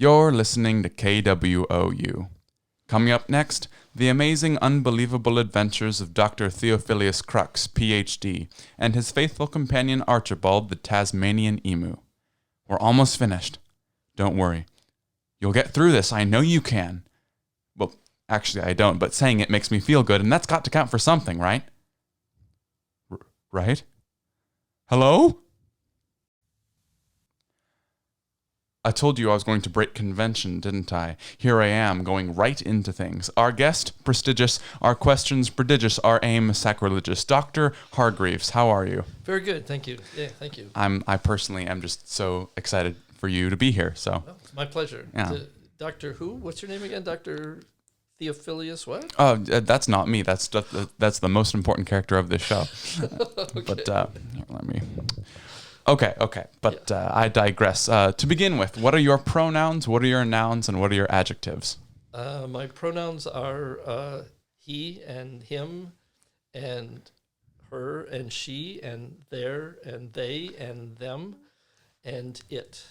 You're listening to KWOU. Coming up next, the amazing, unbelievable adventures of Dr. Theophilius Crux, Ph.D., and his faithful companion Archibald, the Tasmanian emu. We're almost finished. Don't worry. You'll get through this. I know you can. Well, actually, I don't, but saying it makes me feel good, and that's got to count for something, right? Right? Hello? I told you I was going to break convention, didn't I? Here I am, going right into things. Our guest, prestigious. Our questions, prodigious. Our aim, sacrilegious. Dr. Hargreaves, how are you? Very good, thank you. Yeah, thank you. I personally am just so excited for you to be here. So It's my pleasure. Yeah. Dr. Who? What's your name again? Dr. Theophilius what? Oh, that's not me. That's the most important character of this show. Okay. But here, let me. Okay. But I digress. To begin with, what are your pronouns? What are your nouns? And what are your adjectives? My pronouns are he and him and her and she and their and they and them and it.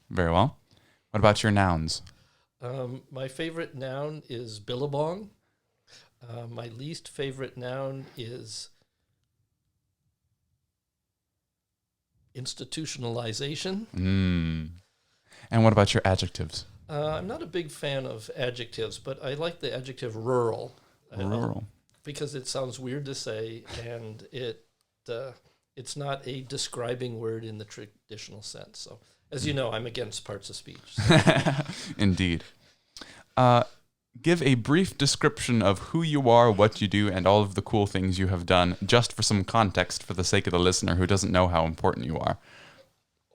Very well. What about your nouns? My favorite noun is billabong. My least favorite noun is institutionalization. And what about your adjectives? I'm not a big fan of adjectives, but I like the adjective rural. Rural. Because it sounds weird to say, and it's not a describing word in the traditional sense. So, as you know, I'm against parts of speech. So. Indeed. Give a brief description of who you are, what you do, and all of the cool things you have done, just for some context for the sake of the listener who doesn't know how important you are.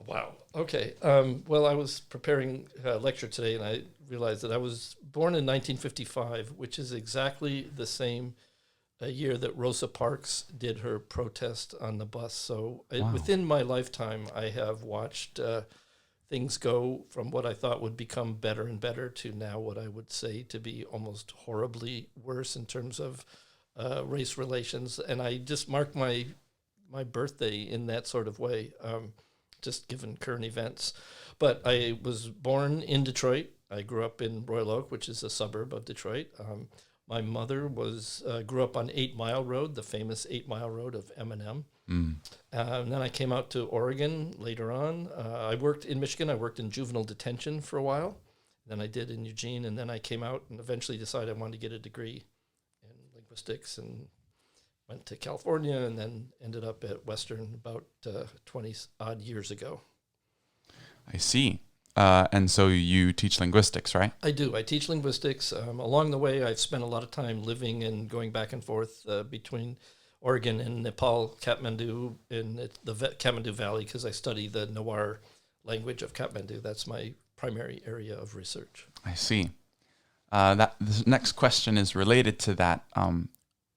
Wow. Okay. Well, I was preparing a lecture today, and I realized that I was born in 1955, which is exactly the same year that Rosa Parks did her protest on the bus. So Wow. Within my lifetime, I have watched things go from what I thought would become better and better to now what I would say to be almost horribly worse in terms of race relations. And I just mark my birthday in that sort of way, just given current events. But I was born in Detroit. I grew up in Royal Oak, which is a suburb of Detroit. My mother grew up on 8 Mile Road, the famous 8 Mile Road of M&M. And then I came out to Oregon later on. I worked in Michigan. I worked in juvenile detention for a while. Then I did in Eugene. And then I came out and eventually decided I wanted to get a degree in linguistics and went to California and then ended up at Western about 20-odd years ago. I see. And so you teach linguistics, right? I do. I teach linguistics. Along the way, I've spent a lot of time living and going back and forth between Oregon and Nepal, Kathmandu, in the Kathmandu Valley, because I study the Newar language of Kathmandu. That's my primary area of research. I see. This next question is related to that.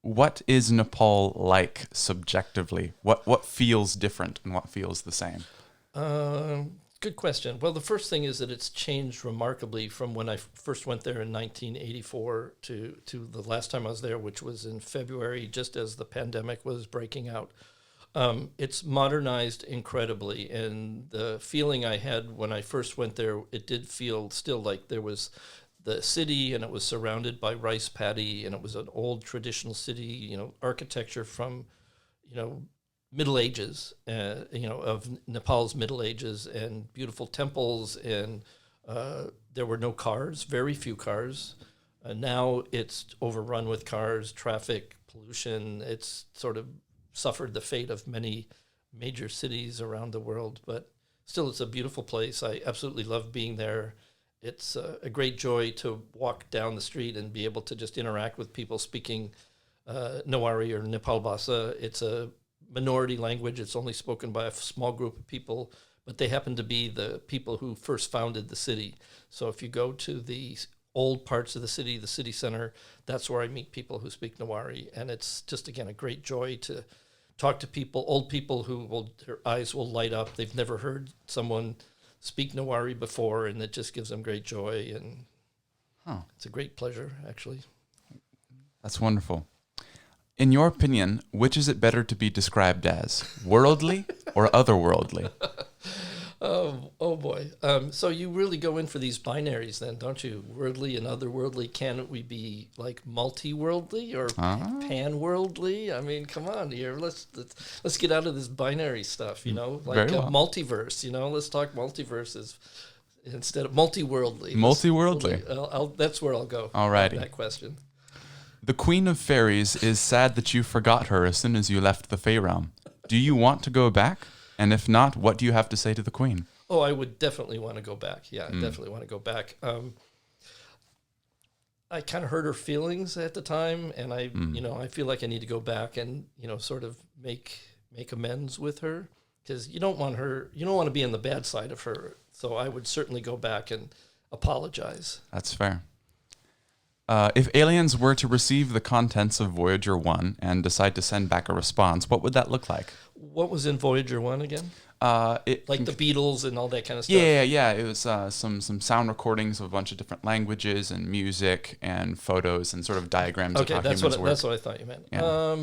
What is Nepal like subjectively? What feels different and what feels the same? Good question. Well, the first thing is that it's changed remarkably from when I first went there in 1984 to the last time I was there, which was in February, just as the pandemic was breaking out. It's modernized incredibly, and the feeling I had when I first went there, it did feel still like there was the city, and it was surrounded by rice paddy, and it was an old traditional city, architecture from, Middle Ages, of Nepal's Middle Ages, and beautiful temples, and there were no cars, very few cars. Now it's overrun with cars, traffic, pollution. It's sort of suffered the fate of many major cities around the world, but still it's a beautiful place. I absolutely love being there. It's a great joy to walk down the street and be able to just interact with people speaking Newari or Nepal Bhasa. It's a minority language. It's only spoken by a small group of people, but they happen to be the people who first founded the city. So if you go to the old parts of the city center, that's where I meet people who speak Newari. And it's just, again, a great joy to talk to people, old people their eyes will light up. They've never heard someone speak Newari before, and it just gives them great joy. And It's a great pleasure, actually. That's wonderful. In your opinion, which is it better to be described as, worldly or otherworldly? Oh Oh boy. So you really go in for these binaries then, don't you? Worldly and otherworldly. Can we be like multi-worldly or pan-worldly? I mean, come on here. Let's get out of this binary stuff, like Very well. multiverse, let's talk multiverses instead of multi-worldly. Multi-worldly. That's where I'll go. Alrighty. That question. The Queen of Faeries is sad that you forgot her as soon as you left the Fae realm. Do you want to go back? And if not, what do you have to say to the Queen? Oh, I would definitely want to go back. Yeah, definitely want to go back. I kind of hurt her feelings at the time, and I feel like I need to go back and, sort of make amends with her, because you don't want to be on the bad side of her. So I would certainly go back and apologize. That's fair. If aliens were to receive the contents of Voyager 1 and decide to send back a response, what would that look like? What was in Voyager 1 again? The Beatles and all that kind of stuff? Yeah. It was some sound recordings of a bunch of different languages and music and photos and sort of diagrams of how humans work. That's what I thought you meant. Yeah.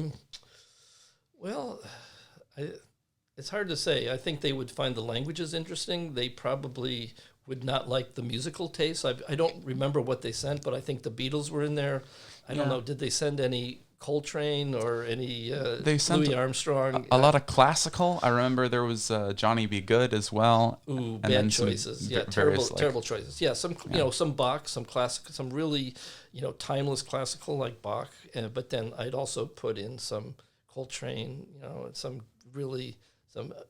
It's hard to say. I think they would find the languages interesting. They probably would not like the musical taste. I don't remember what they sent, but I think the Beatles were in there. I don't know. Did they send any Coltrane or any Louis Armstrong? A lot of classical. I remember there was Johnny B. Good as well. Ooh, bad choices. Yeah, terrible choices. Yeah, some Bach, some classic, some really timeless classical like Bach. But then I'd also put in some Coltrane. Some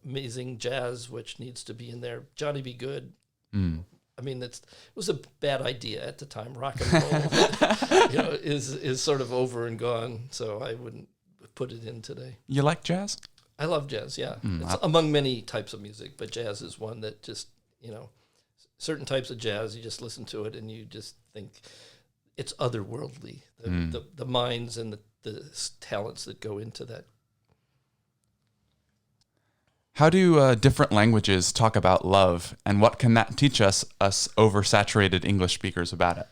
amazing jazz which needs to be in there. Johnny B. Good. I mean, it was a bad idea at the time. Rock and roll, is sort of over and gone. So I wouldn't put it in today. You like jazz? I love jazz. Yeah, it's among many types of music, but jazz is one that just certain types of jazz. You just listen to it and you just think it's otherworldly. The minds and the talents that go into that. How do different languages talk about love, and what can that teach us oversaturated English speakers about it?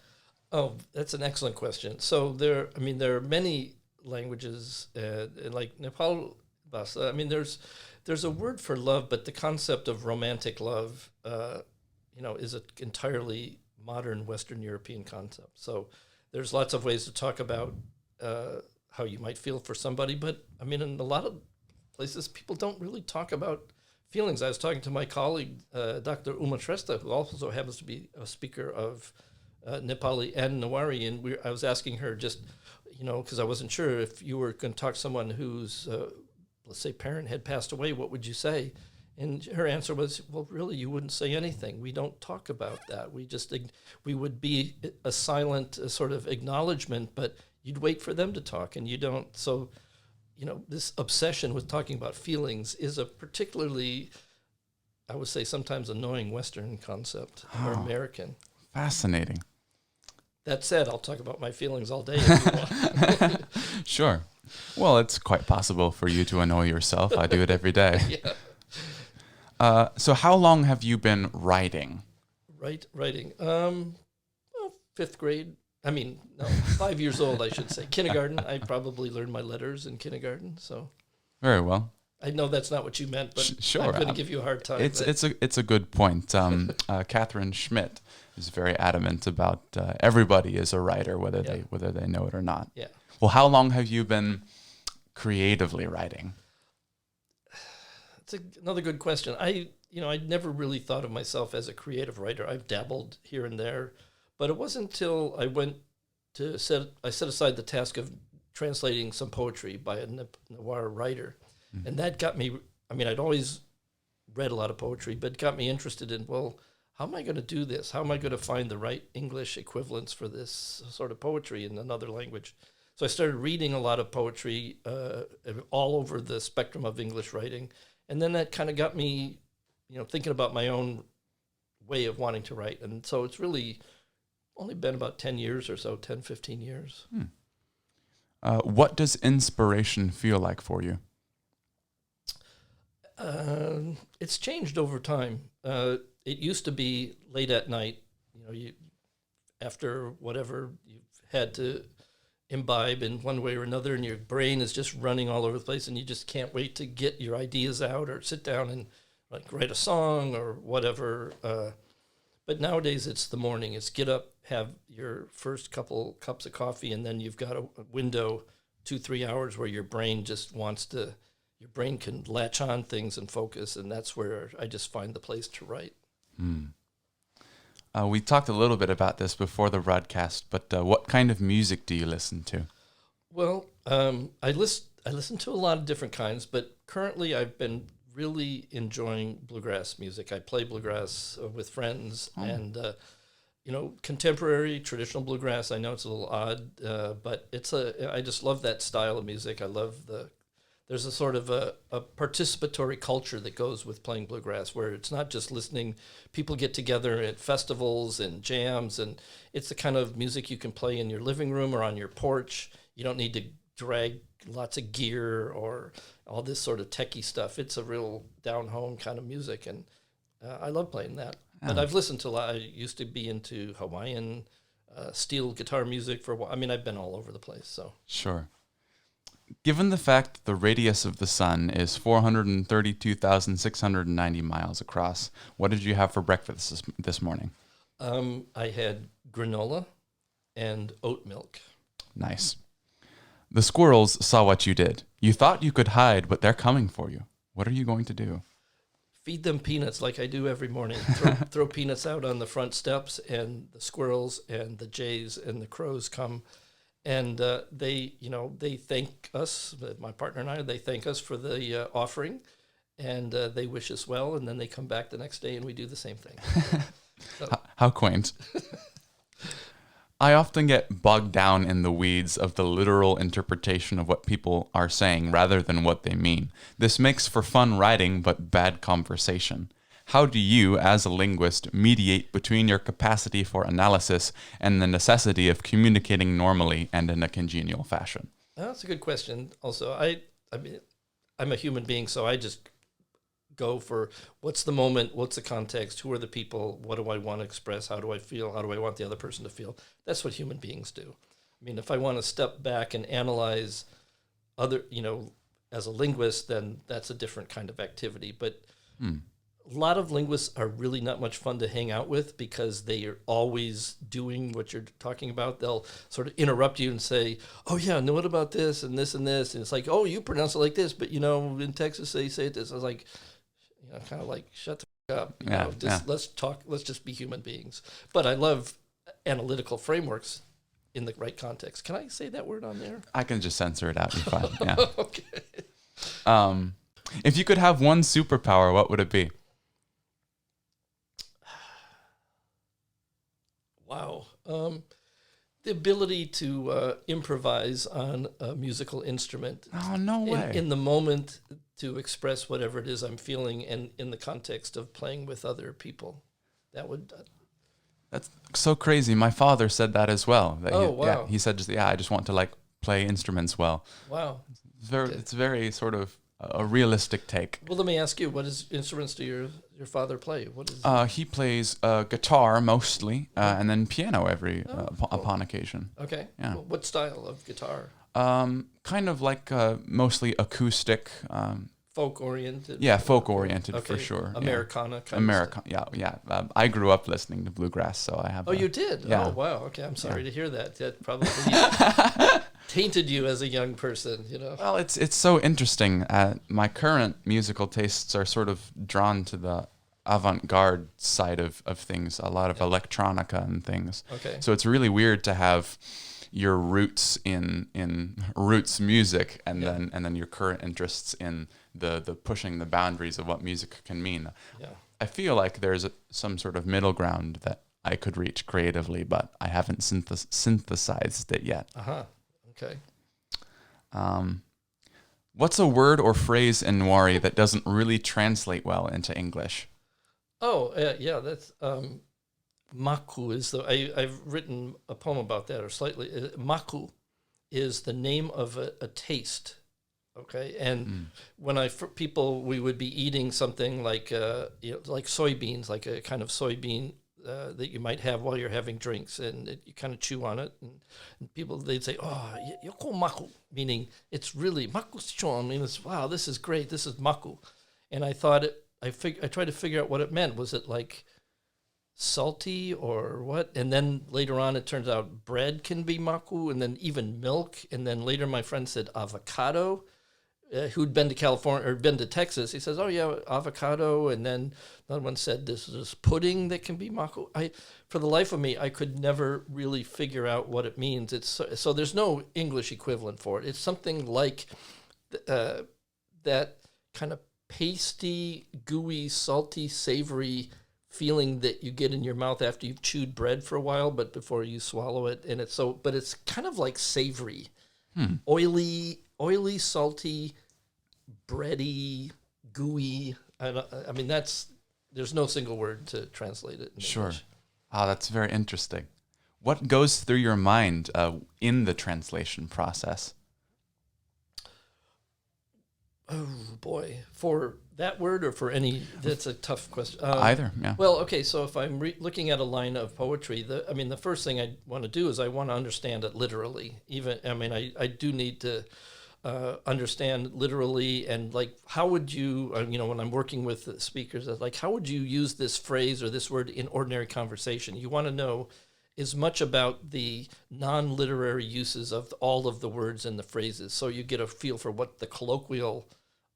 Oh, that's an excellent question. So there are many languages, like Nepal Bhasa. I mean, there's a word for love, but the concept of romantic love, is an entirely modern Western European concept. So there's lots of ways to talk about how you might feel for somebody, but I mean, in a lot of places, people don't really talk about feelings. I was talking to my colleague, Dr. Uma Shrestha, who also happens to be a speaker of Nepali and Newari, and I was asking her just, because I wasn't sure if you were going to talk to someone whose, let's say, parent had passed away, what would you say? And her answer was, well, really, you wouldn't say anything. We don't talk about that. We would be a silent sort of acknowledgement, but you'd wait for them to talk, and you don't. So this obsession with talking about feelings is a particularly, I would say, sometimes annoying Western concept, or American. Fascinating. That said, I'll talk about my feelings all day if you want. Sure. Well, it's quite possible for you to annoy yourself. I do it every day. Yeah. So how long have you been writing? Writing. Fifth grade. 5 years old, I should say. Kindergarten. I probably learned my letters in kindergarten. So very well. I know that's not what you meant, but sure. I'm going to give you a hard time. It's a good point. Catherine Schmidt is very adamant about everybody is a writer, whether they know it or not. Yeah. Well, how long have you been creatively writing? It's another good question. I'd never really thought of myself as a creative writer. I've dabbled here and there. But it wasn't until I set aside the task of translating some poetry by a Newar writer. Mm-hmm. And that got me, I'd always read a lot of poetry, but it got me interested in, well, how am I going to do this? How am I going to find the right English equivalents for this sort of poetry in another language? So I started reading a lot of poetry all over the spectrum of English writing. And then that kind of got me, thinking about my own way of wanting to write. And so it's really only been about 10 years or so, 10, 15 years. What does inspiration feel like for you? It's changed over time. It used to be late at night, after whatever you've had to imbibe in one way or another, and your brain is just running all over the place, and you just can't wait to get your ideas out or sit down and like write a song or whatever. But nowadays it's the morning. It's get up, have your first couple cups of coffee, and then you've got a window 2-3 hours where your brain can latch on things and focus, and that's where I just find the place to write. We talked a little bit about this before the broadcast, but what kind of music do you listen to? Well, I listen to a lot of different kinds, but currently I've been really enjoying bluegrass music. I play bluegrass with friends, and contemporary traditional bluegrass. I know it's a little odd, but I just love that style of music. I love there's a sort of a participatory culture that goes with playing bluegrass, where it's not just listening. People get together at festivals and jams, and it's the kind of music you can play in your living room or on your porch. You don't need to drag lots of gear or all this sort of techie stuff. It's a real down-home kind of music, and I love playing that. But I've listened to a lot. I used to be into Hawaiian steel guitar music for a while. I mean, I've been all over the place. So Sure. Given the fact that the radius of the sun is 432,690 miles across, what did you have for breakfast this morning? I had granola and oat milk. Nice. The squirrels saw what you did. You thought you could hide, but they're coming for you. What are you going to do? Feed them peanuts like I do every morning. Throw peanuts out on the front steps, and the squirrels and the jays and the crows come. And they thank us, my partner and I, they thank us for the offering, and they wish us well, and then they come back the next day and we do the same thing. So. How quaint. I often get bogged down in the weeds of the literal interpretation of what people are saying rather than what they mean. This makes for fun writing, but bad conversation. How do you, as a linguist, mediate between your capacity for analysis and the necessity of communicating normally and in a congenial fashion? That's a good question. Also, I mean, I'm a human being, so I just go for what's the moment, what's the context, who are the people, what do I want to express, how do I feel, how do I want the other person to feel. That's what human beings do. I mean, if I want to step back and analyze as a linguist, then that's a different kind of activity. But a lot of linguists are really not much fun to hang out with because they are always doing what you're talking about. They'll sort of interrupt you and say, oh, yeah, no, what about this and this and this? And it's like, oh, you pronounce it like this, but, in Texas, they say it this. I was like, kind of like, shut the f*** up. Let's talk. Let's just be human beings. But I love analytical frameworks in the right context. Can I say that word on there? I can just censor it out. You're fine. Yeah. Okay. If you could have one superpower, what would it be? Wow. The ability to improvise on a musical instrument. Oh, no way. In the moment, to express whatever it is I'm feeling, and in the context of playing with other people. That's so crazy. My father said that as well. Wow. Yeah, he said, I just want to play instruments well. Wow. It's very sort of a realistic take. Well, let me ask you, what instruments do your father play? What is? He plays guitar mostly, and then piano upon occasion. Okay. Yeah. Well, what style of guitar? Kind of like mostly acoustic. Folk-oriented? Yeah, folk-oriented for sure. Americana kind of stuff? Yeah. I grew up listening to bluegrass, so I have... Oh, you did? Yeah. Oh, wow. Okay, I'm sorry to hear that. That probably tainted you as a young person, Well, it's so interesting. My current musical tastes are sort of drawn to the avant-garde side of things, a lot of electronica and things. Okay. So it's really weird to have your roots in roots music and then your current interests in the pushing the boundaries of what music can mean. Yeah. I feel like there's some sort of middle ground that I could reach creatively, but I haven't synthesized it yet. Uh-huh. Okay. What's a word or phrase in Nwari that doesn't really translate well into English? Oh, yeah, that's maku is I've written a poem about that, or slightly. Maku is the name of a taste. Okay, and when we would be eating something like like soybeans, like a kind of soybean that you might have while you're having drinks, and you kind of chew on it, and people, they'd say, "Oh, yoko maku," meaning it's really maku sichon, means wow, this is great, this is maku, and I thought I tried to figure out what it meant. Was it like salty or what? And then later on, it turns out bread can be maku, and then even milk. And then later, my friend said avocado. Who'd been to California or been to Texas? He says, "Oh yeah, avocado." And then another one said, "This is pudding that can be maku." For the life of me, I could never really figure out what it means. So there's no English equivalent for it. It's something like that kind of pasty, gooey, salty, savory feeling that you get in your mouth after you've chewed bread for a while, but before you swallow it. And but it's kind of like savory, oily, salty, bready, gooey. I mean, there's no single word to translate it in English. Oh, that's very interesting. What goes through your mind in the translation process? Oh, boy. For that word or for any? That's a tough question. Either, yeah. Well, okay, so if I'm looking at a line of poetry, the first thing I want to do is I want to understand it literally. I do need to understand literally, and like, how would you, when I'm working with speakers, like, how would you use this phrase or this word in ordinary conversation? You want to know as much about the non-literary uses of all of the words and the phrases, so you get a feel for what the colloquial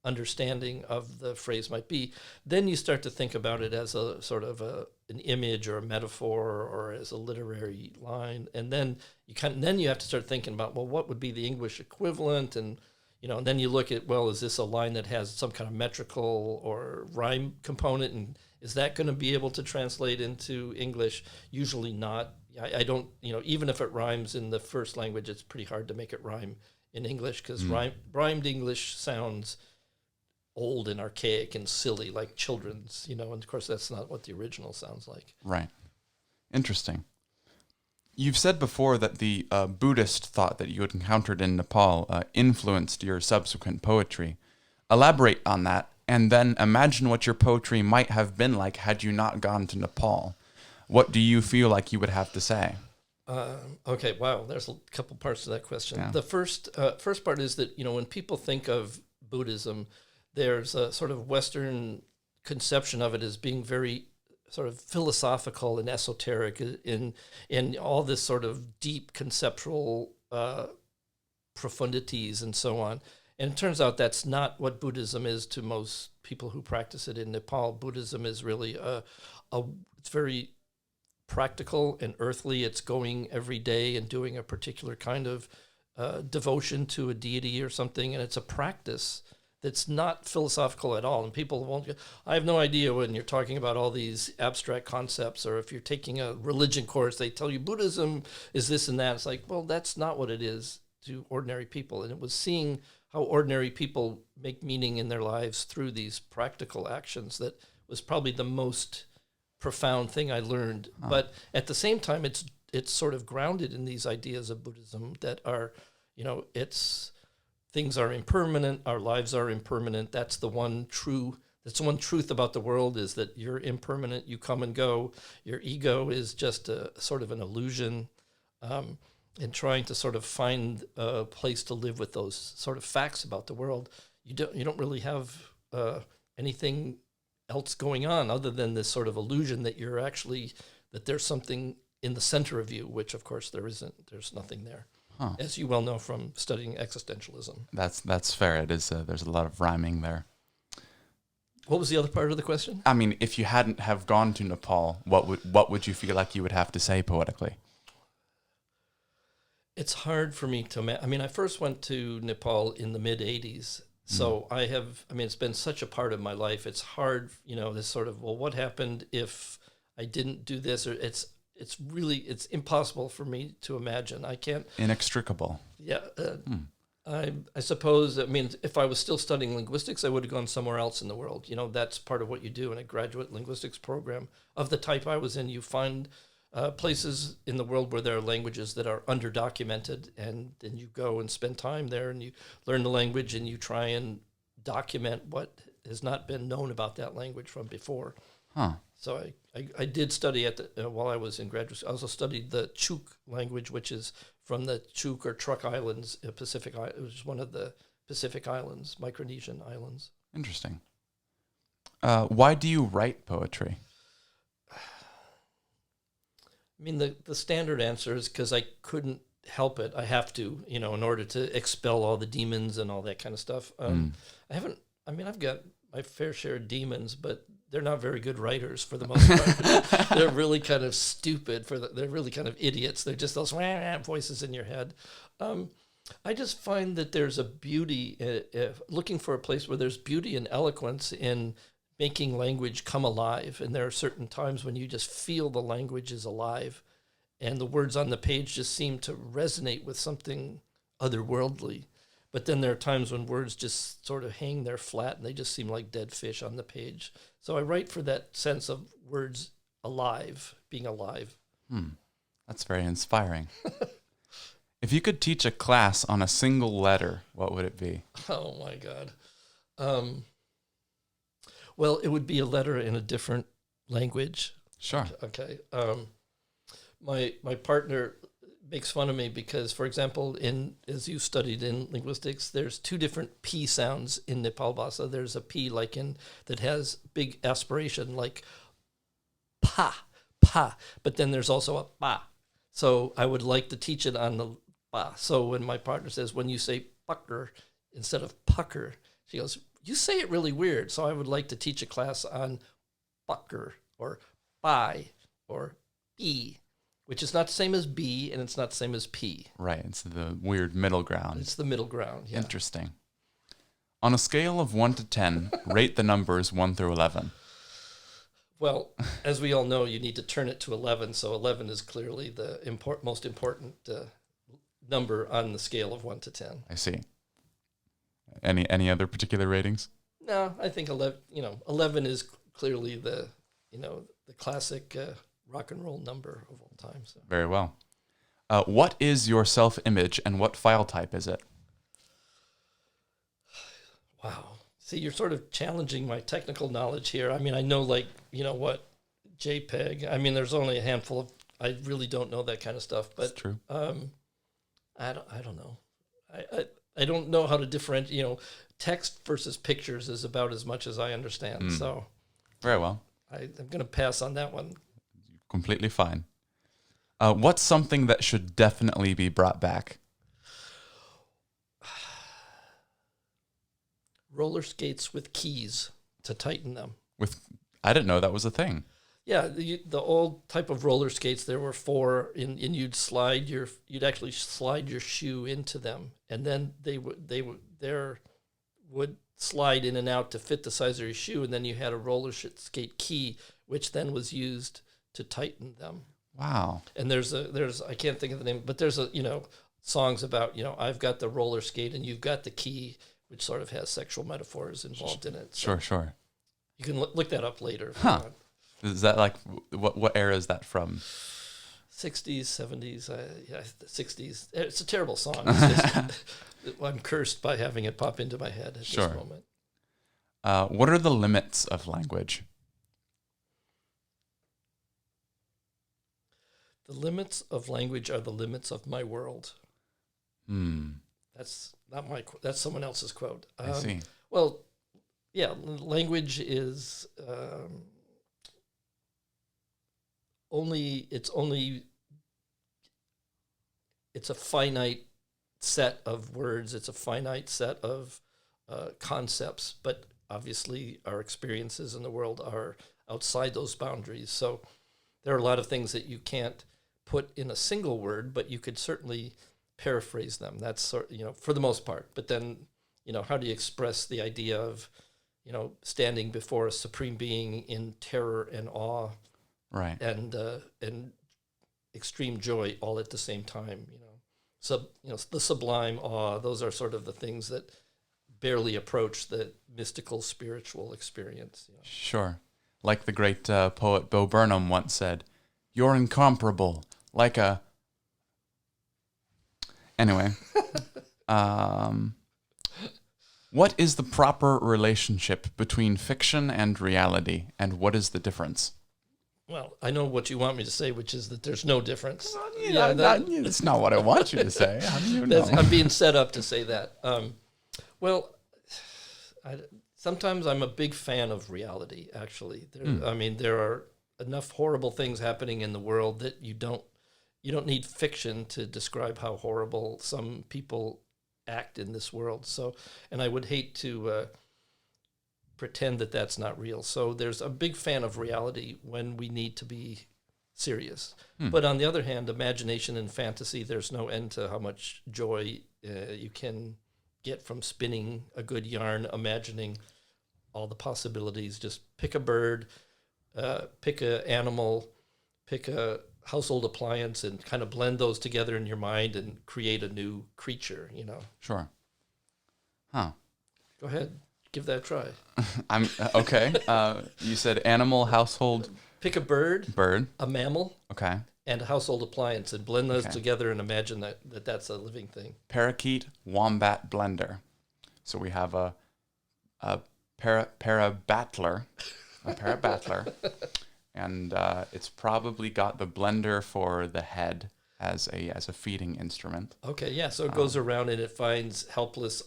understanding of the phrase might be. Then you start to think about it as a sort of an image or a metaphor or as a literary line, and then you have to start thinking about, well, what would be the English equivalent, and and then you look at, well, is this a line that has some kind of metrical or rhyme component, and is that going to be able to translate into English? Usually not. I don't, even if it rhymes in the first language, it's pretty hard to make it rhyme in English, because rhymed English sounds old and archaic and silly, like children's, and of course that's not what the original sounds like. Right. Interesting. You've said before that the Buddhist thought that you had encountered in Nepal influenced your subsequent poetry. Elaborate on that, and then imagine what your poetry might have been like had you not gone to Nepal. What do you feel like you would have to say? Okay, wow, there's a couple parts to that question. Yeah. The first part is that, when people think of Buddhism, there's a sort of Western conception of it as being very sort of philosophical and esoteric in all this sort of deep conceptual profundities and so on. And it turns out that's not what Buddhism is to most people who practice it in Nepal. Buddhism is really it's very practical and earthly. It's going every day and doing a particular kind of devotion to a deity or something, and it's a practice that's not philosophical at all. And people won't. I have no idea when you're talking about all these abstract concepts, or if you're taking a religion course, they tell you Buddhism is this and that. It's like, well, that's not what it is to ordinary people. And it was seeing how ordinary people make meaning in their lives through these practical actions that was probably the most profound thing I learned. But at the same time, it's sort of grounded in these ideas of Buddhism that are, it's things are impermanent, our lives are impermanent. That's the one truth about the world, is that you're impermanent, you come and go. Your ego is just a sort of an illusion, and trying to sort of find a place to live with those sort of facts about the world. You don't really have anything else going on other than this sort of illusion that that there's something in the center of you, which of course there isn't. There's nothing there. As you well know from studying existentialism. That's fair. It is. There's a lot of rhyming there. What was the other part of the question? I mean, if you hadn't have gone to Nepal, what would you feel like you would have to say poetically? It's hard for me to imagine. I mean, I first went to Nepal in the mid-'80s. So it's been such a part of my life. It's hard, this sort of, well, what happened if I didn't do this? Or it's impossible for me to imagine. I can't. Inextricable. Yeah. I suppose, if I was still studying linguistics, I would have gone somewhere else in the world. That's part of what you do in a graduate linguistics program of the type I was in. You find places in the world where there are languages that are underdocumented, and then you go and spend time there and you learn the language and you try and document what has not been known about that language from before. So I did study while I was in graduate school. I also studied the Chuk language, which is from the Chuk or Truk Islands, Pacific. It was one of the Pacific Islands, Micronesian islands. Interesting. Why do you write poetry? I mean, the standard answer is because I couldn't help it. I have to, in order to expel all the demons and all that kind of stuff. I've got my fair share of demons, but they're not very good writers for the most part. They're really kind of stupid. They're really kind of idiots. They're just those voices in your head. I just find that there's a beauty, looking for a place where there's beauty and eloquence in making language come alive. And there are certain times when you just feel the language is alive and the words on the page just seem to resonate with something otherworldly. But then there are times when words just sort of hang there flat and they just seem like dead fish on the page. So I write for that sense of words alive, being alive. That's very inspiring. If you could teach a class on a single letter, what would it be? Oh, my God. Well, it would be a letter in a different language. Sure. Okay. My partner makes fun of me because, for example, as you studied in linguistics, there's two different P sounds in Nepal Bhasa. There's a P that has big aspiration, like pa, but then there's also a pa. So I would like to teach it on the pa. So when my partner says, when you say pucker instead of pucker, she goes, you say it really weird. So I would like to teach a class on pucker or pi or e, which is not the same as B and it's not the same as P. Right. It's the weird middle ground. It's the middle ground, yeah. Interesting. On a scale of 1 to 10, rate the numbers 1 through 11. Well, as we all know, you need to turn it to 11. So 11 is clearly the most important number on the scale of 1 to 10. I see. Any other particular ratings? No, I think 11 is clearly the classic rock and roll number of all time. So. Very well. What is your self-image and what file type is it? Wow. See, you're sort of challenging my technical knowledge here. I mean, I know JPEG. I mean, there's only a handful of, I really don't know that kind of stuff, but that's true. I don't know. I don't know how to differentiate, text versus pictures is about as much as I understand. So very well. I'm going to pass on that one. Completely fine. What's something that should definitely be brought back? Roller skates with keys to tighten them. I didn't know that was a thing. Yeah, the old type of roller skates, there were four, and you'd actually slide your shoe into them, and then they would slide in and out to fit the size of your shoe, and then you had a roller skate key, which then was used to tighten them. Wow. And there's I can't think of the name, but there's songs about I've got the roller skate and you've got the key, which sort of has sexual metaphors involved in it. So sure. You can look that up later. Huh. Is that like, what era is that from? 60s, 70s, 60s. It's a terrible song. It's just, I'm cursed by having it pop into my head at this moment. What are the limits of language? The limits of language are the limits of my world. That's not that's someone else's quote. I see. Well, yeah, language is it's a finite set of words. It's a finite set of concepts, but obviously our experiences in the world are outside those boundaries. So there are a lot of things that you can't put in a single word, but you could certainly paraphrase them. That's for the most part. But then, how do you express the idea of, standing before a supreme being in terror and awe, right, and extreme joy all at the same time? The sublime awe. Those are sort of the things that barely approach the mystical, spiritual experience. Sure. Like the great poet Bo Burnham once said, "You're incomparable, like a..." Anyway. What is the proper relationship between fiction and reality, and what is the difference? Well, I know what you want me to say, which is that there's no difference. That's not what I want you to say. How do you know? I'm being set up to say that. Sometimes I'm a big fan of reality, actually. I mean, there are enough horrible things happening in the world that you don't need fiction to describe how horrible some people act in this world. So, and I would hate to pretend that that's not real. So there's a big fan of reality when we need to be serious. But on the other hand, imagination and fantasy, there's no end to how much joy you can get from spinning a good yarn, imagining all the possibilities. Just pick a bird, pick an animal, pick a household appliance, and kind of blend those together in your mind and create a new creature, Sure. Huh. Go ahead. Give that a try. I'm okay. You said animal, household. Pick a bird, a mammal, Okay. and a household appliance, and blend those together and imagine that's a living thing. Parakeet, wombat, blender. So we have a parabattler, and it's probably got the blender for the head as a feeding instrument. Okay, yeah. So it goes around and it finds helpless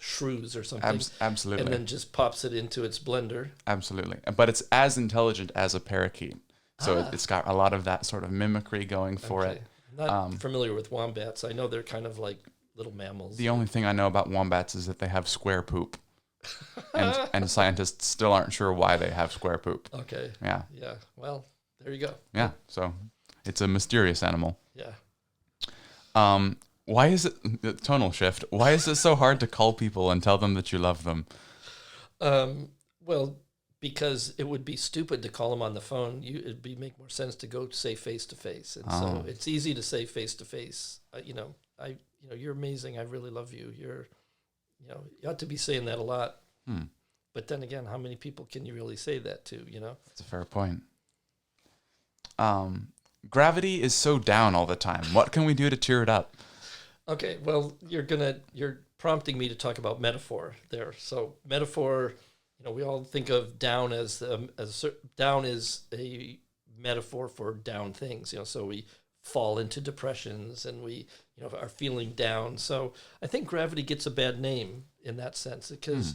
shrews or something. Absolutely. And then just pops it into its blender. Absolutely. But it's as intelligent as a parakeet. So it's got a lot of that sort of mimicry going for it. I'm not familiar with wombats. I know they're kind of like little mammals. The only thing I know about wombats is that they have square poop. and scientists still aren't sure why they have square poop. Okay. Yeah. Yeah. Well, there you go. Yeah. So it's a mysterious animal. Yeah. Why is it tonal shift? Why is it so hard to call people and tell them that you love them? Well, because it would be stupid to call them on the phone. It'd make more sense to go say face to face, and so it's easy to say face to face. You're amazing. I really love you. You ought to be saying that a lot. But then again, how many people can you really say that to? That's a fair point. Gravity is so down all the time. What can we do to cheer it up? Okay, well, you're prompting me to talk about metaphor there. So metaphor, we all think of down as down is a metaphor for down things. So we fall into depressions and we are feeling down. So I think gravity gets a bad name in that sense because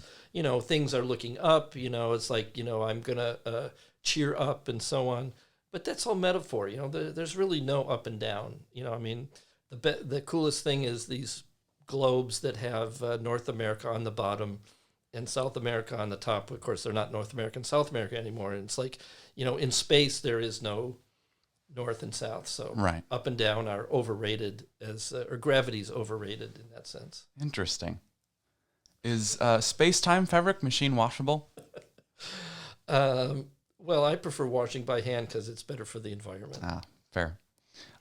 things are looking up. It's like I'm gonna cheer up and so on. But that's all metaphor. There's really no up and down. I mean. The coolest thing is these globes that have North America on the bottom and South America on the top. Of course, they're not North America and South America anymore. And it's like, in space, there is no North and South. So up and down are overrated or gravity's overrated in that sense. Interesting. Is space-time fabric machine washable? Well, I prefer washing by hand because it's better for the environment. Fair.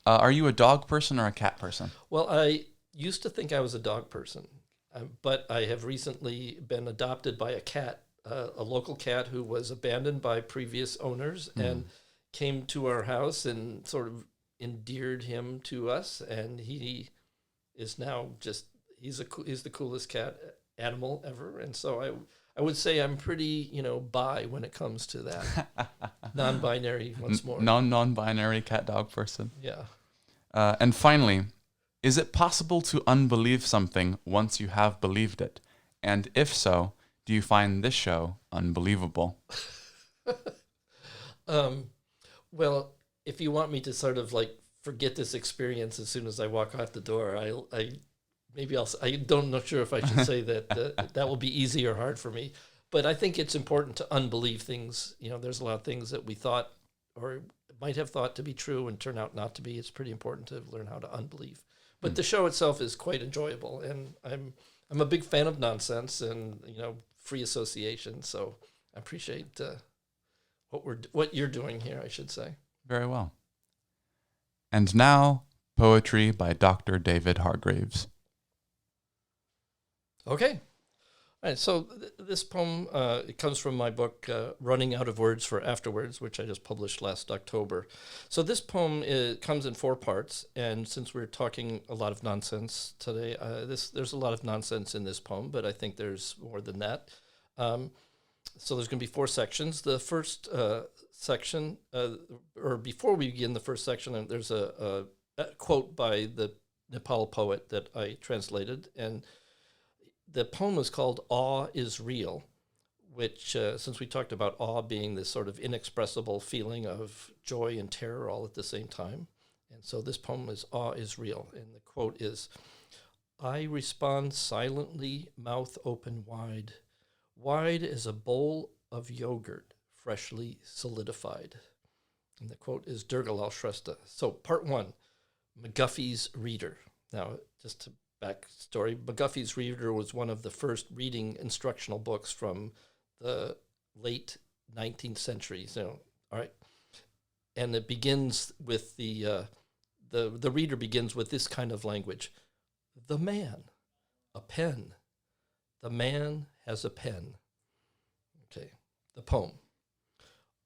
Are you a dog person or a cat person? Well, I used to think I was a dog person, but I have recently been adopted by a cat, a local cat who was abandoned by previous owners and came to our house and sort of endeared him to us. And he is now he's the coolest cat animal ever. And so I would say I'm pretty, bi when it comes to that. Non-binary once more. Non-binary cat dog person. Yeah. And finally, is it possible to unbelieve something once you have believed it? And if so, do you find this show unbelievable? Well, if you want me to sort of like forget this experience as soon as I walk out the door, I'm not sure if I should say that that will be easy or hard for me. But I think it's important to unbelieve things. There's a lot of things that we thought or might have thought to be true and turn out not to be. It's pretty important to learn how to unbelieve. But the show itself is quite enjoyable, and I'm a big fan of nonsense and free association. So I appreciate what you're doing here, I should say. Very well. And now, poetry by Dr. David Hargreaves. Okay. All right, so this poem, it comes from my book, Running Out of Words for Afterwards, which I just published last October. So this poem comes in 4 parts, and since we're talking a lot of nonsense today, there's a lot of nonsense in this poem, but I think there's more than that. So there's going to be 4 sections. The first section, or before we begin the first section, there's a quote by the Nepal poet that I translated, and the poem is called Awe is Real, which, since we talked about awe being this sort of inexpressible feeling of joy and terror all at the same time. And so this poem is Awe is Real. And the quote is, I respond silently, mouth open wide, wide as a bowl of yogurt, freshly solidified. And the quote is Durgalal Shrestha. So part one, McGuffey's Reader. Now, just to backstory, McGuffey's Reader was one of the first reading instructional books from the late 19th century. So, all right. And it begins with the reader begins with this kind of language. The man, a pen. The man has a pen. Okay, the poem.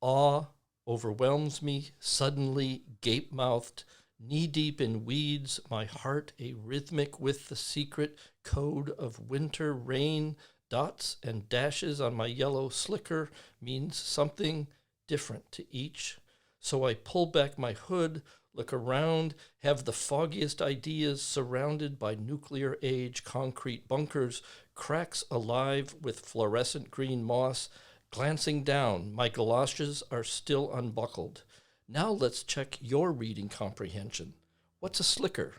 Awe overwhelms me, suddenly, gape-mouthed, knee-deep in weeds, my heart a rhythmic with the secret code of winter rain, dots and dashes on my yellow slicker means something different to each. So I pull back my hood, look around, have the foggiest ideas surrounded by nuclear age concrete bunkers, cracks alive with fluorescent green moss. Glancing down, my galoshes are still unbuckled. Now let's check your reading comprehension. What's a slicker?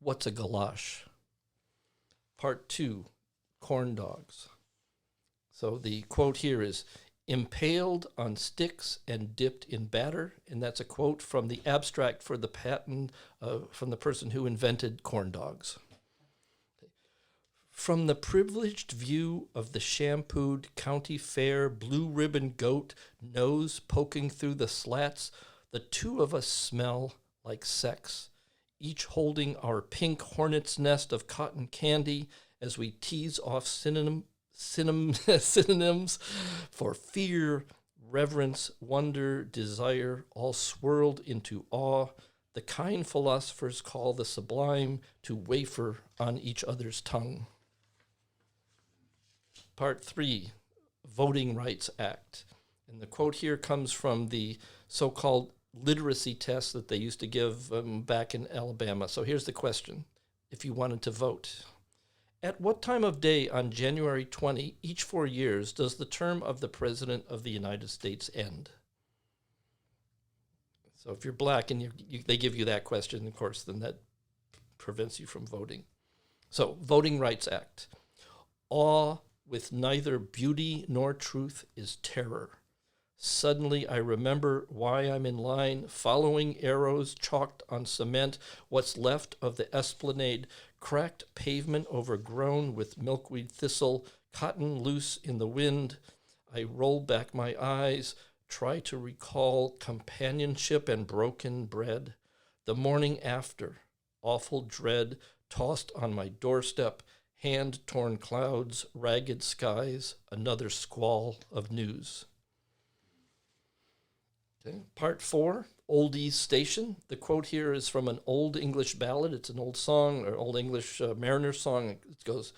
What's a galosh? Part 2, corn dogs. So the quote here is, impaled on sticks and dipped in batter, and that's a quote from the abstract for the patent from the person who invented corn dogs. From the privileged view of the shampooed county fair blue ribbon goat, nose poking through the slats, the two of us smell like sex, each holding our pink hornet's nest of cotton candy as we tease off synonyms for fear, reverence, wonder, desire, all swirled into awe, the kind philosophers call the sublime to wafer on each other's tongue. Part 3, Voting Rights Act. And the quote here comes from the so-called literacy test that they used to give back in Alabama. So here's the question, if you wanted to vote. At what time of day on January 20, each 4 years, does the term of the President of the United States end? So if you're black and they give you that question, of course, then that prevents you from voting. So, Voting Rights Act. Awe with neither beauty nor truth is terror. Suddenly I remember why I'm in line, following arrows chalked on cement, what's left of the esplanade, cracked pavement overgrown with milkweed thistle, cotton loose in the wind. I roll back my eyes, try to recall companionship and broken bread. The morning after, awful dread, tossed on my doorstep, hand-torn clouds, ragged skies, another squall of news. Okay. Part 4, Oldies Station. The quote here is from an old English ballad. It's an old song, or old English mariner song. It goes,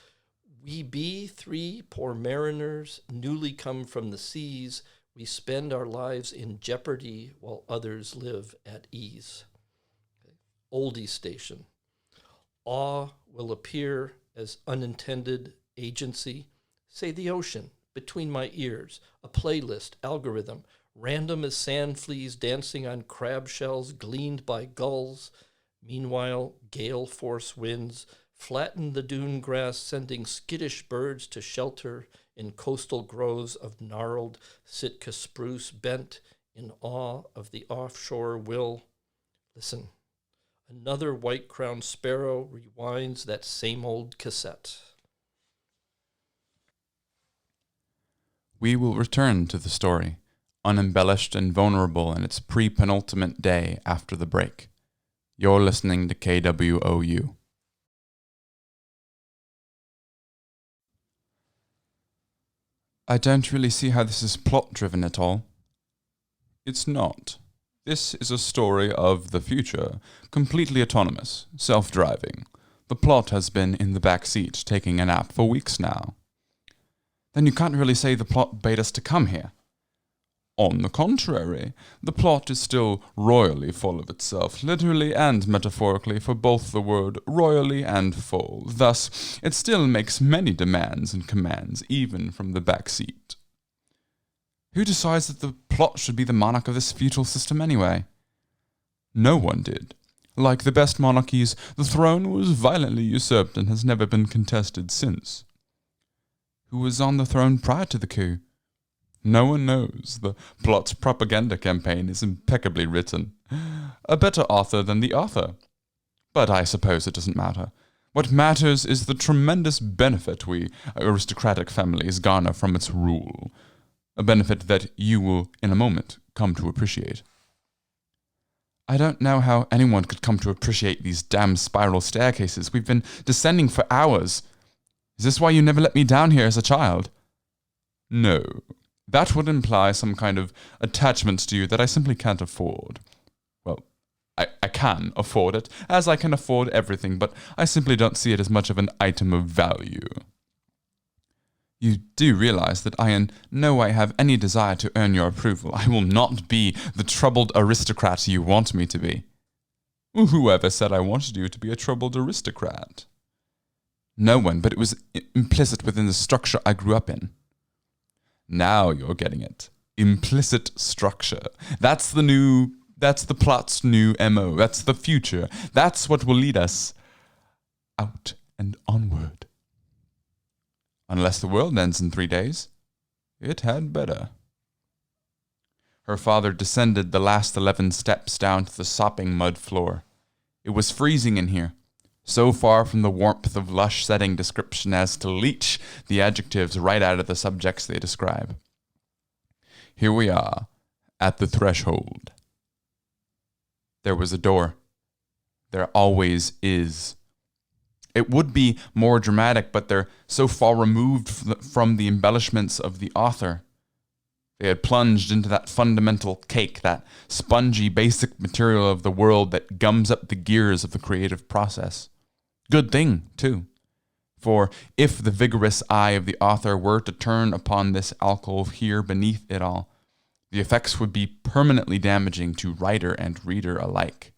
we be three poor mariners, newly come from the seas. We spend our lives in jeopardy while others live at ease. Okay. Oldies Station. Awe will appear as unintended agency. Say the ocean, between my ears, a playlist, algorithm, random as sand fleas dancing on crab shells gleaned by gulls. Meanwhile, gale force winds flatten the dune grass, sending skittish birds to shelter in coastal groves of gnarled Sitka spruce, bent in awe of the offshore will. Listen, another white-crowned sparrow rewinds that same old cassette. We will return to the story, unembellished and vulnerable in its pre-penultimate day after the break. You're listening to KWOU. I don't really see how this is plot-driven at all. It's not. This is a story of the future, completely autonomous, self-driving. The plot has been in the back seat, taking a nap for weeks now. Then you can't really say the plot bade us to come here. On the contrary, the plot is still royally full of itself, literally and metaphorically, for both the word royally and full. Thus, it still makes many demands and commands, even from the back seat. Who decides that the plot should be the monarch of this feudal system anyway? No one did. Like the best monarchies, the throne was violently usurped and has never been contested since. Who was on the throne prior to the coup? No one knows. The plot's propaganda campaign is impeccably written. A better author than the author. But I suppose it doesn't matter. What matters is the tremendous benefit we aristocratic families garner from its rule. A benefit that you will, in a moment, come to appreciate. I don't know how anyone could come to appreciate these damn spiral staircases. We've been descending for hours. Is this why you never let me down here as a child? No. That would imply some kind of attachment to you that I simply can't afford. Well, I can afford it, as I can afford everything, but I simply don't see it as much of an item of value. You do realize that I in no way have any desire to earn your approval. I will not be the troubled aristocrat you want me to be. Whoever said I wanted you to be a troubled aristocrat? No one, but it was implicit within the structure I grew up in. Now you're getting it. Implicit structure. That's the plot's new MO. That's the future. That's what will lead us out and onward. Unless the world ends in 3 days, it had better. Her father descended the last 11 steps down to the sopping mud floor. It was freezing in here, so far from the warmth of lush setting description as to leach the adjectives right out of the subjects they describe. Here we are, at the threshold. There was a door. There always is. It would be more dramatic, but they're so far removed from the embellishments of the author. They had plunged into that fundamental cake, that spongy basic material of the world that gums up the gears of the creative process. Good thing, too. For if the vigorous eye of the author were to turn upon this alcove here beneath it all, the effects would be permanently damaging to writer and reader alike.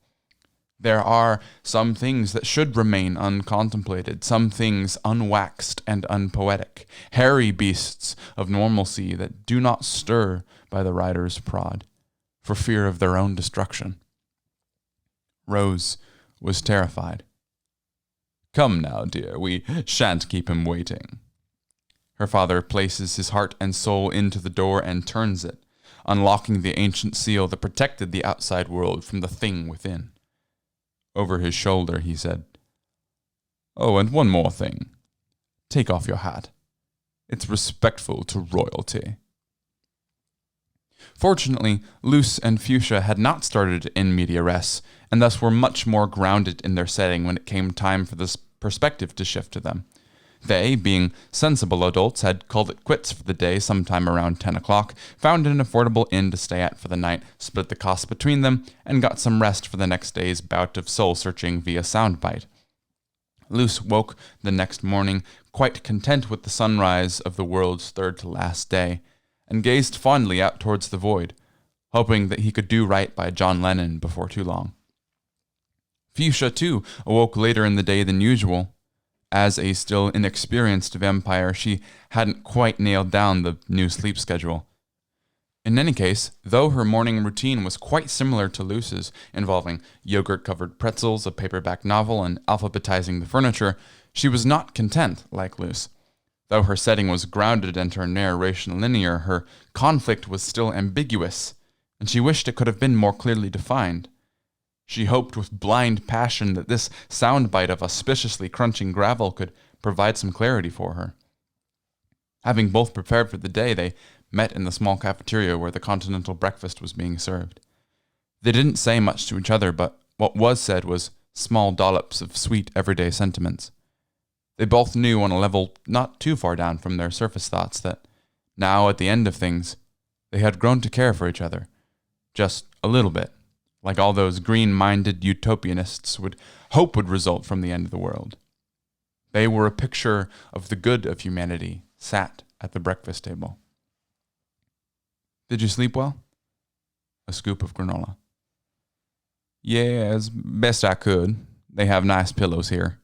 There are some things that should remain uncontemplated, some things unwaxed and unpoetic, hairy beasts of normalcy that do not stir by the writer's prod, for fear of their own destruction. Rose was terrified. Come now, dear, we shan't keep him waiting. Her father places his heart and soul into the door and turns it, unlocking the ancient seal that protected the outside world from the thing within. Over his shoulder, he said, Oh, and one more thing. Take off your hat. It's respectful to royalty. Fortunately, Luce and Fuchsia had not started in media res, and thus were much more grounded in their setting when it came time for this perspective to shift to them. They, being sensible adults, had called it quits for the day sometime around 10 o'clock, found an affordable inn to stay at for the night, split the cost between them, and got some rest for the next day's bout of soul-searching via soundbite. Luce woke the next morning, quite content with the sunrise of the world's third-to-last day, and gazed fondly out towards the void, hoping that he could do right by John Lennon before too long. Fuchsia, too, awoke later in the day than usual. As a still inexperienced vampire, she hadn't quite nailed down the new sleep schedule. In any case, though her morning routine was quite similar to Luce's, involving yogurt-covered pretzels, a paperback novel, and alphabetizing the furniture, she was not content, like Luce. Though her setting was grounded and her narration linear, her conflict was still ambiguous, and she wished it could have been more clearly defined. She hoped with blind passion that this soundbite of auspiciously crunching gravel could provide some clarity for her. Having both prepared for the day, they met in the small cafeteria where the continental breakfast was being served. They didn't say much to each other, but what was said was small dollops of sweet everyday sentiments. They both knew on a level not too far down from their surface thoughts that, now at the end of things, they had grown to care for each other, just a little bit, like all those green-minded utopianists would hope would result from the end of the world. They were a picture of the good of humanity, sat at the breakfast table. Did you sleep well? A scoop of granola. Yeah, as best I could. They have nice pillows here.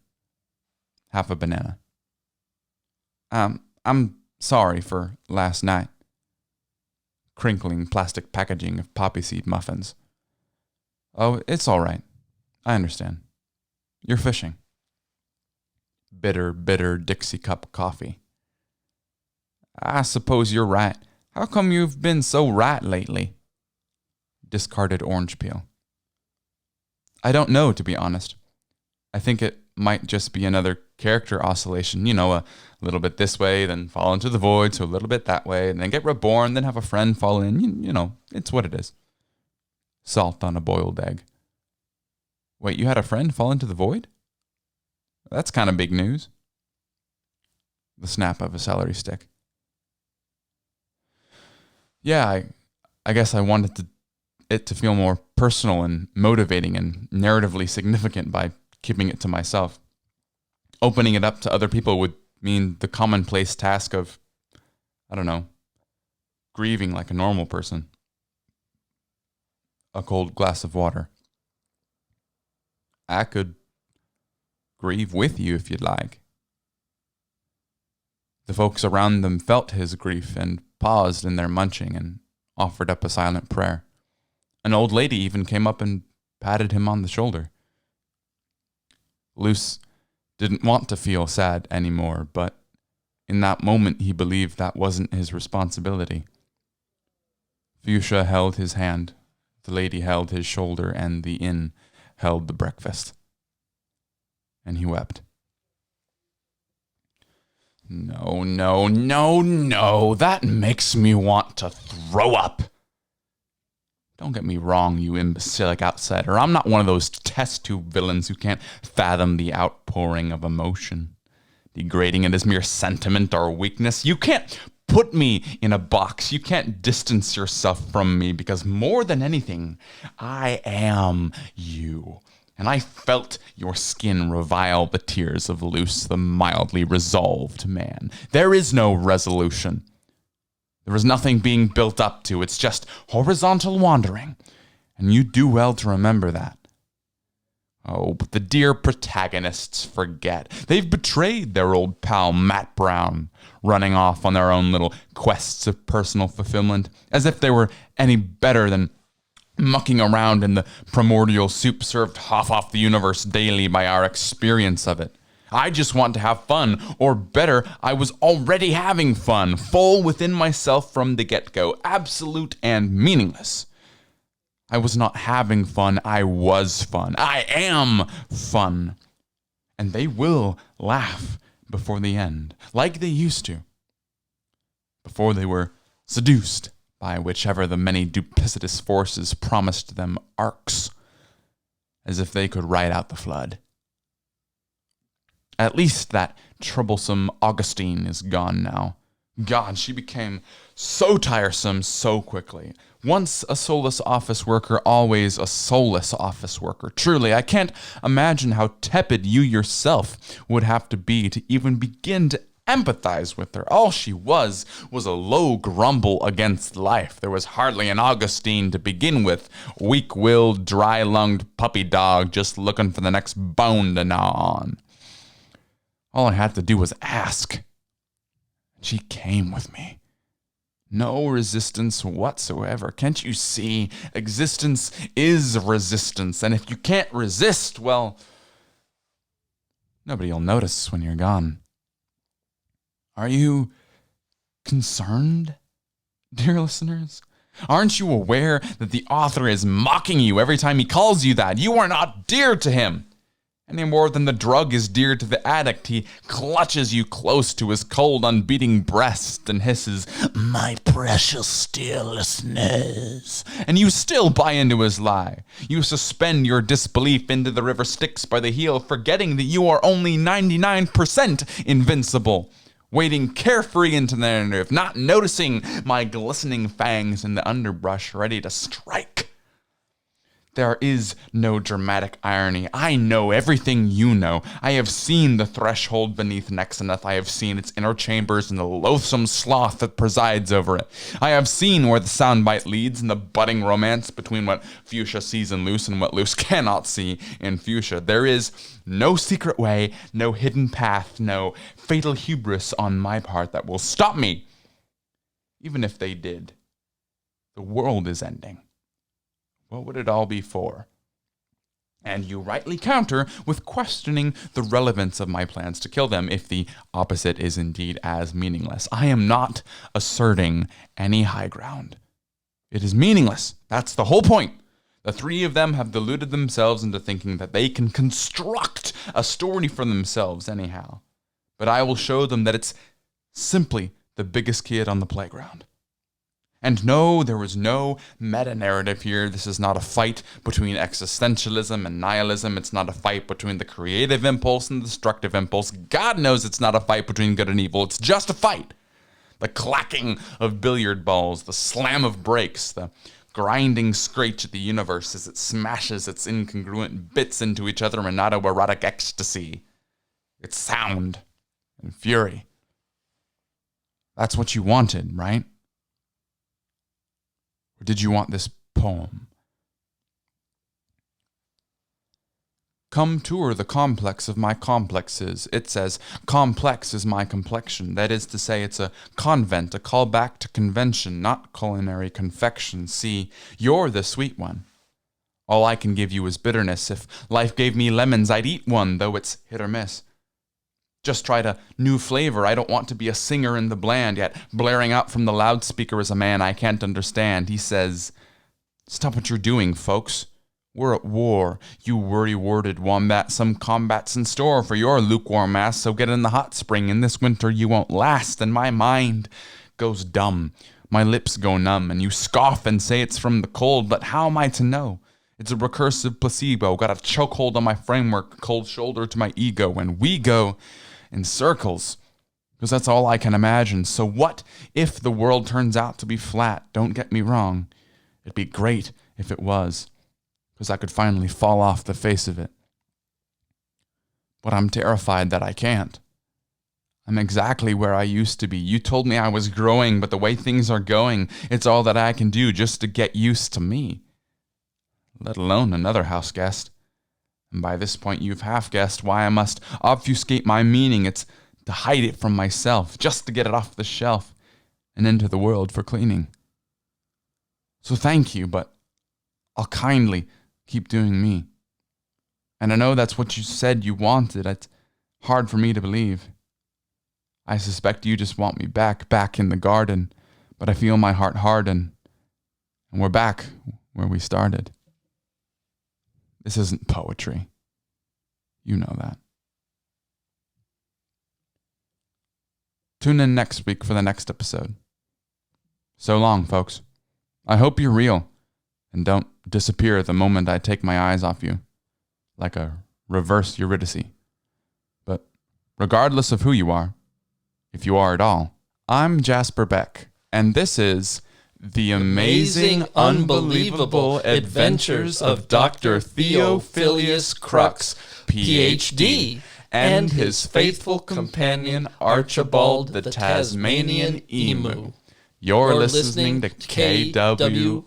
Half a banana. I'm sorry for last night. Crinkling plastic packaging of poppy seed muffins. Oh, it's all right. I understand. You're fishing. Bitter, bitter Dixie cup coffee. I suppose you're right. How come you've been so right lately? Discarded orange peel. I don't know, to be honest. I think it might just be another character oscillation. You know, a little bit this way, then fall into the void, so a little bit that way, and then get reborn, then have a friend fall in. You know, it's what it is. Salt on a boiled egg. Wait, you had a friend fall into the void? That's kind of big news. The snap of a celery stick. Yeah, I guess I wanted it to feel more personal and motivating and narratively significant by keeping it to myself. Opening it up to other people would mean the commonplace task of, I don't know, grieving like a normal person. A cold glass of water. I could grieve with you if you'd like. The folks around them felt his grief and paused in their munching and offered up a silent prayer. An old lady even came up and patted him on the shoulder. Luce didn't want to feel sad anymore, but in that moment he believed that wasn't his responsibility. Fuchsia held his hand, the lady held his shoulder, and the inn held the breakfast. And he wept. No, no, no, no, that makes me want to throw up. Don't get me wrong, you imbecilic outsider. I'm not one of those test tube villains who can't fathom the outpouring of emotion, degrading it as mere sentiment or weakness. You can't put me in a box. You can't distance yourself from me because more than anything, I am you. And I felt your skin revile the tears of Luce, the mildly resolved man. There is no resolution. There is nothing being built up to. It's just horizontal wandering. And you do well to remember that. Oh, but the dear protagonists forget. They've betrayed their old pal Matt Brown, running off on their own little quests of personal fulfillment, as if they were any better than mucking around in the primordial soup served half off the universe daily by our experience of it. I just want to have fun, or better, I was already having fun, full within myself from the get-go, absolute and meaningless. I was not having fun, I was fun. I am fun. And they will laugh before the end, like they used to, before they were seduced by whichever the many duplicitous forces promised them arcs, as if they could ride out the flood. At least that troublesome Augustine is gone now. God, she became so tiresome so quickly. Once a soulless office worker, always a soulless office worker. Truly, I can't imagine how tepid you yourself would have to be to even begin to empathize with her. All she was a low grumble against life. There was hardly an Augustine to begin with. Weak-willed, dry-lunged puppy dog just looking for the next bone to gnaw on. All I had to do was ask. She came with me. No resistance whatsoever. Can't you see? Existence is resistance. And if you can't resist, well, nobody will notice when you're gone. Are you concerned, dear listeners? Aren't you aware that the author is mocking you every time he calls you that? You are not dear to him. Any more than the drug is dear to the addict, he clutches you close to his cold, unbeating breast and hisses, "My precious dear listeners." And you still buy into his lie. You suspend your disbelief into the river Styx by the heel, forgetting that you are only 99% invincible. Wading carefree into the narrative, not noticing my glistening fangs in the underbrush ready to strike. There is no dramatic irony. I know everything you know. I have seen the threshold beneath Nexeneth. I have seen its inner chambers and the loathsome sloth that presides over it. I have seen where the soundbite leads and the budding romance between what Fuchsia sees in Luce and what Luce cannot see in Fuchsia. There is no secret way, no hidden path, no fatal hubris on my part that will stop me. Even if they did, the world is ending. What would it all be for? And you rightly counter with questioning the relevance of my plans to kill them if the opposite is indeed as meaningless. I am not asserting any high ground. It is meaningless. That's the whole point. The three of them have deluded themselves into thinking that they can construct a story for themselves anyhow. But I will show them that it's simply the biggest kid on the playground. And no, there was no meta-narrative here. This is not a fight between existentialism and nihilism. It's not a fight between the creative impulse and the destructive impulse. God knows it's not a fight between good and evil. It's just a fight. The clacking of billiard balls, the slam of brakes, the grinding screech at the universe as it smashes its incongruent bits into each other in autoerotic ecstasy. It's sound and fury. That's what you wanted, right? Or did you want this poem? Come tour the complex of my complexes. It says, complex is my complexion. That is to say, it's a convent, a callback to convention, not culinary confection. See, you're the sweet one. All I can give you is bitterness. If life gave me lemons, I'd eat one, though it's hit or miss. Just tried a new flavor. I don't want to be a singer in the bland, yet blaring out from the loudspeaker is a man I can't understand. He says, stop what you're doing, folks. We're at war. You worry-worded wombat. Some combat's in store for your lukewarm ass, so get in the hot spring. In this winter you won't last, and my mind goes dumb. My lips go numb, and you scoff and say it's from the cold, but how am I to know? It's a recursive placebo. Got a chokehold on my framework, cold shoulder to my ego, and we go in circles, because that's all I can imagine. So what if the world turns out to be flat? Don't get me wrong. It'd be great if it was, because I could finally fall off the face of it. But I'm terrified that I can't. I'm exactly where I used to be. You told me I was growing, but the way things are going, it's all that I can do just to get used to me, let alone another house guest. And by this point you've half guessed why I must obfuscate my meaning. It's to hide it from myself, just to get it off the shelf and into the world for cleaning. So thank you, but I'll kindly keep doing me. And I know that's what you said you wanted. It's hard for me to believe. I suspect you just want me back in the garden, but I feel my heart harden, and we're back where we started. This isn't poetry. You know that. Tune in next week for the next episode. So long, folks. I hope you're real, and don't disappear the moment I take my eyes off you, like a reverse Eurydice. But regardless of who you are, if you are at all, I'm Jasper Beck, and this is The Amazing, Unbelievable Adventures of Dr. Theophilius Crux, Ph.D., and his faithful companion Archibald the Tasmanian Emu. You're listening to KWOU.